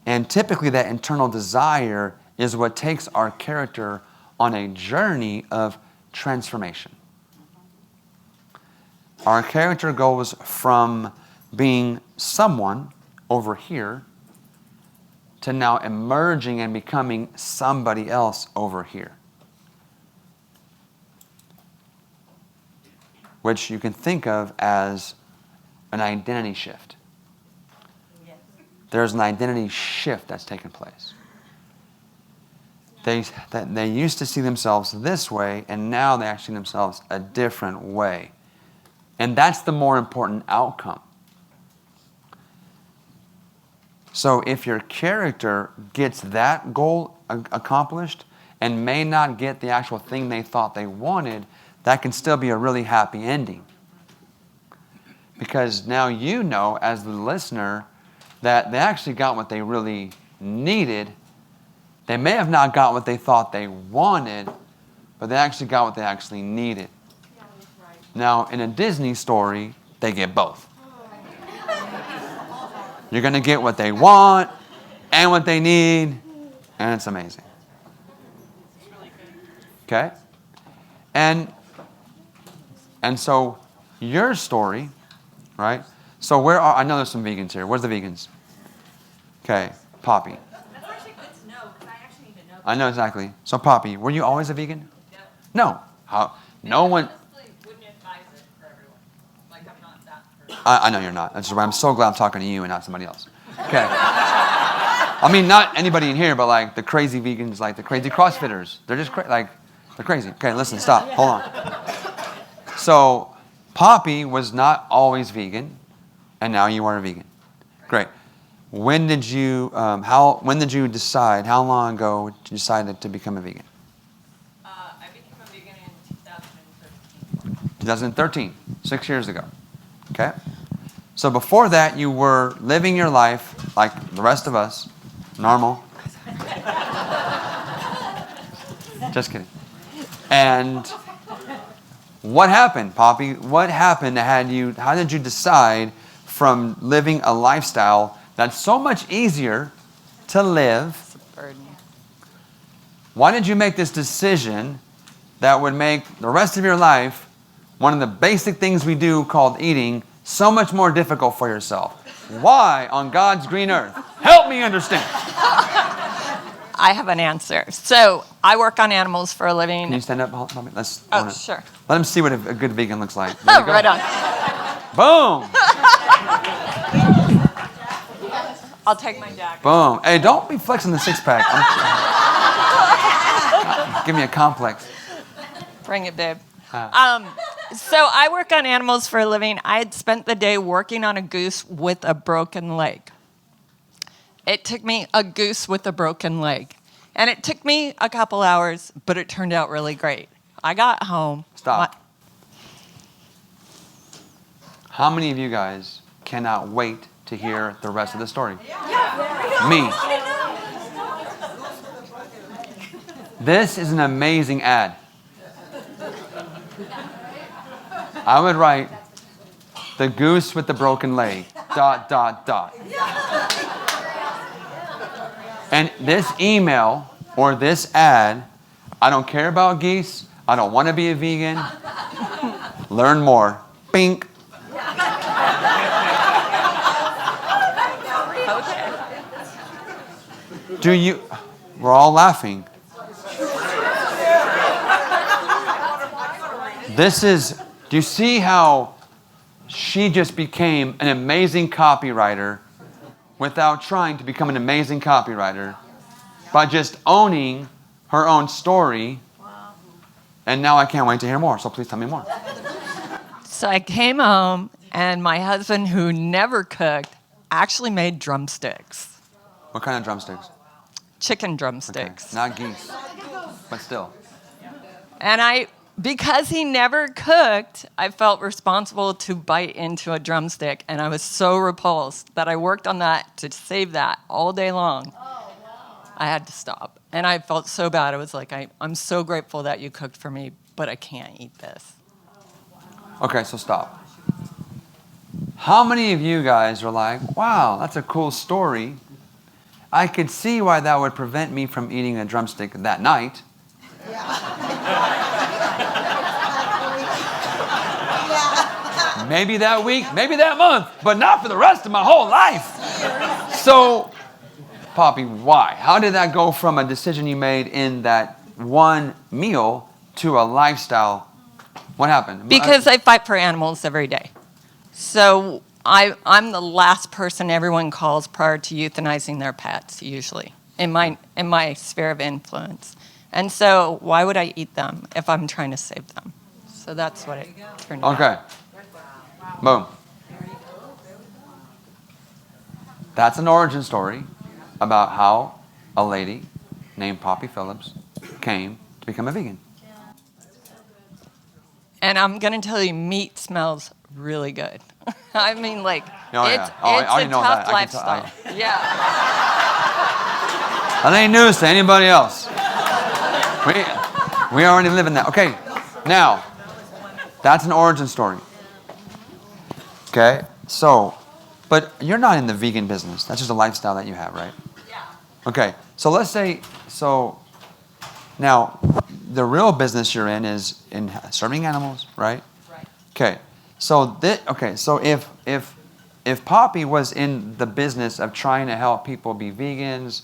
And typically that internal desire is what takes our character on a journey of transformation. Our character goes from being someone over here to now emerging and becoming somebody else over here. Which you can think of as an identity shift. There's an identity shift that's taken place. They used to see themselves this way, and now they actually see themselves a different way. And that's the more important outcome. So if your character gets that goal accomplished and may not get the actual thing they thought they wanted, that can still be a really happy ending. Because now you know, as the listener, that they actually got what they really needed. They may have not got what they thought they wanted, but they actually got what they actually needed. Yeah, that's right. Now, in a Disney story, they get both. You're going to get what they want and what they need, and it's amazing. Okay? And so your story, right? So I know there's some vegans here. Where's the vegans? Okay, Poppy. That's actually good to know, because I actually need to know. I know exactly. So Poppy, were you always a vegan? No. How? No one. Wouldn't advise it for everyone. Like, I'm not that person. I know you're not. That's why I'm so glad I'm talking to you and not somebody else. Okay. I mean, not anybody in here, but like the crazy vegans, like the crazy CrossFitters. They're just they're crazy. Okay, listen, stop. Hold on. So Poppy was not always vegan, and now you are a vegan. Great. When did you decide? How long ago did you decide to become a vegan? I became a vegan in 2013. 2013, 6 years ago. Okay? So before that, you were living your life like the rest of us, normal. Just kidding. And what happened, Poppy? What happened? How did you decide from living a lifestyle that's so much easier to live? It's a burden. Why did you make this decision that would make the rest of your life, one of the basic things we do called eating, so much more difficult for yourself? Why on God's green earth? Help me understand. I have an answer. So I work on animals for a living. Can you stand up? Poppy? Sure. Let them see what a good vegan looks like. There you go. Right on. Boom. I'll take my jacket. Boom. Hey, don't be flexing the six-pack. Give me a complex. Bring it, babe. So I work on animals for a living. I had spent the day working on a goose with a broken leg. It took me a goose with a broken leg. And it took me a couple hours, but it turned out really great. I got home. Stop. How many of you guys cannot wait to hear the rest of the story? Me. This is an amazing ad. I would write the goose with the broken leg, ... And this email or this ad, I don't care about geese. I don't want to be a vegan. Learn more. Bink. We're all laughing. Do you see how she just became an amazing copywriter without trying to become an amazing copywriter by just owning her own story? And now I can't wait to hear more, so please tell me more. So I came home, and my husband, who never cooked, actually made drumsticks. What kind of drumsticks? Chicken Okay. drumsticks. Not geese, but still. And because he never cooked, I felt responsible to bite into a drumstick, and I was so repulsed that I worked on that to save that all day long. I had to stop, and I felt so bad. I was like, I'm so grateful that you cooked for me, but I can't eat this. Okay, so stop. How many of you guys are like, wow, that's a cool story. I could see why that would prevent me from eating a drumstick that night. Maybe that week, maybe that month, but not for the rest of my whole life. So, Poppy, why? How did that go from a decision you made in that one meal to a lifestyle? What happened? Because I fight for animals every day. So I'm the last person everyone calls prior to euthanizing their pets, usually, in my sphere of influence. And so why would I eat them if I'm trying to save them? So that's what it turned out. Okay. Boom. That's an origin story about how a lady named Poppy Phillips came to become a vegan. And I'm going to tell you, meat smells really good. I mean, like, Oh, it's yeah. Oh, I already a know tough that. lifestyle. Yeah. That ain't news to anybody else. We already live in that. Okay, now, that's an origin story. Okay, so, but you're not in the vegan business. That's just a lifestyle that you have, right? Yeah. Okay, so let's say, now, the real business you're in is in serving animals, right? Right. Okay, so if Poppy was in the business of trying to help people be vegans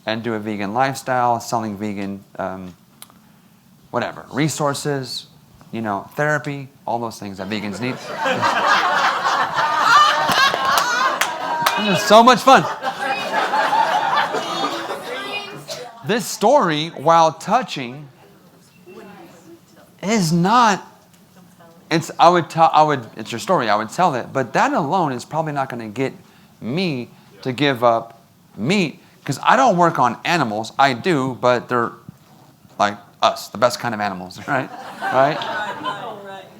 and do a vegan lifestyle, selling vegan, resources, therapy, all those things that vegans need. This is so much fun. This story, while touching, is not. It's your story. I would tell it, but that alone is probably not going to get me to give up meat because I don't work on animals. I do, but they're like us, the best kind of animals, right? Right?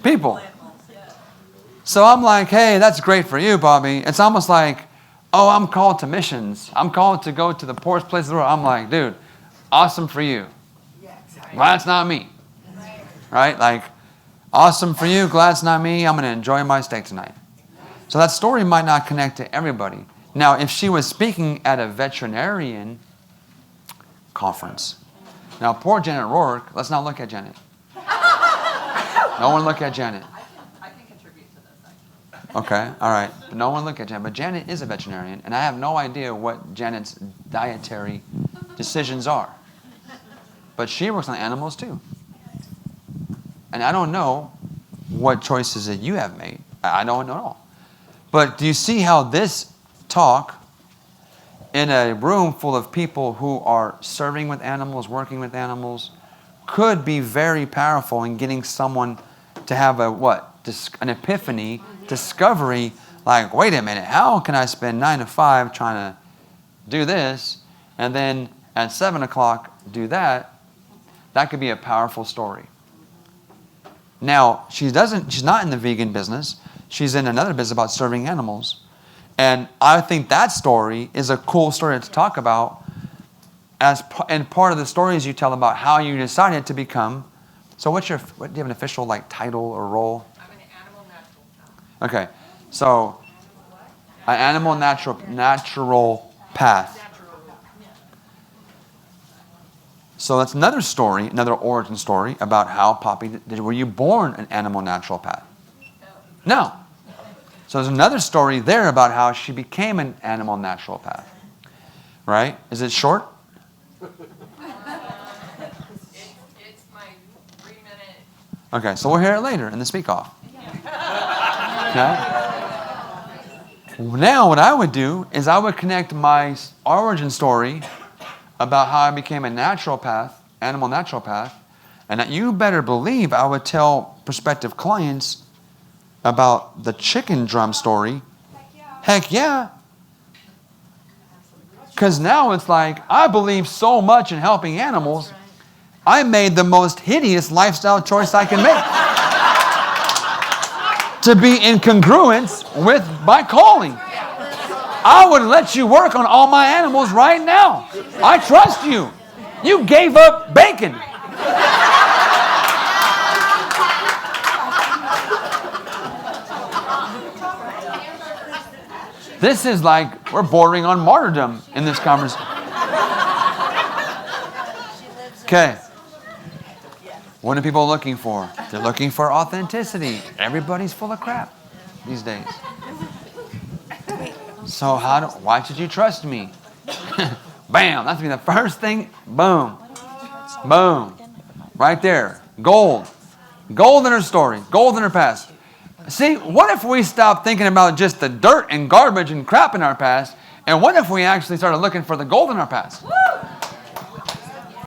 People. So I'm like, hey, that's great for you, Bobby. It's almost like, oh, I'm called to missions. I'm called to go to the poorest place in the world. I'm like, dude, awesome for you. Glad it's not me. Right? Like, awesome for you. Glad it's not me. I'm going to enjoy my steak tonight. So that story might not connect to everybody. Now, if she was speaking at a veterinarian conference. Now, poor Janet Rourke, let's not look at Janet. No one look at Janet. I can contribute to this, actually. Okay, all right. But no one look at Janet. But Janet is a veterinarian, and I have no idea what Janet's dietary decisions are. But she works on animals too. And I don't know what choices that you have made. I don't know at all. But do you see how this talk in a room full of people who are serving with animals, working with animals, could be very powerful in getting someone to have an epiphany, discovery, like, wait a minute, how can I spend 9 to 5 trying to do this, and then at 7 o'clock do that? That could be a powerful story. Now, she's not in the vegan business. She's in another business about serving animals. And I think that story is a cool story to talk about and part of the stories you tell about how you decided to become. So do you have an official title or role? I'm an animal natural. Okay. So an animal natural path. So that's another story, another origin story about how Poppy were you born an animal natural path? No. So there's another story there about how she became an animal natural path. Right? Is it short? It's my 3-minute. Okay, so we'll hear it later in the speak off. Okay? Now what I would do is I would connect my origin story about how I became a natural path, animal natural path, and that you better believe I would tell prospective clients about the chicken drum story. Heck yeah. Because now it's like, I believe so much in helping animals, I made the most hideous lifestyle choice I can make to be in congruence with my calling. I would let you work on all my animals right now. I trust you. You gave up bacon. This is like, we're bordering on martyrdom in this conversation. Okay. What are people looking for? They're looking for authenticity. Everybody's full of crap these days. So why should you trust me? Bam, that's the first thing. Boom. Boom. Right there. Gold. Gold in her story. Gold in her past. See, what if we stopped thinking about just the dirt and garbage and crap in our past, and what if we actually started looking for the gold in our past?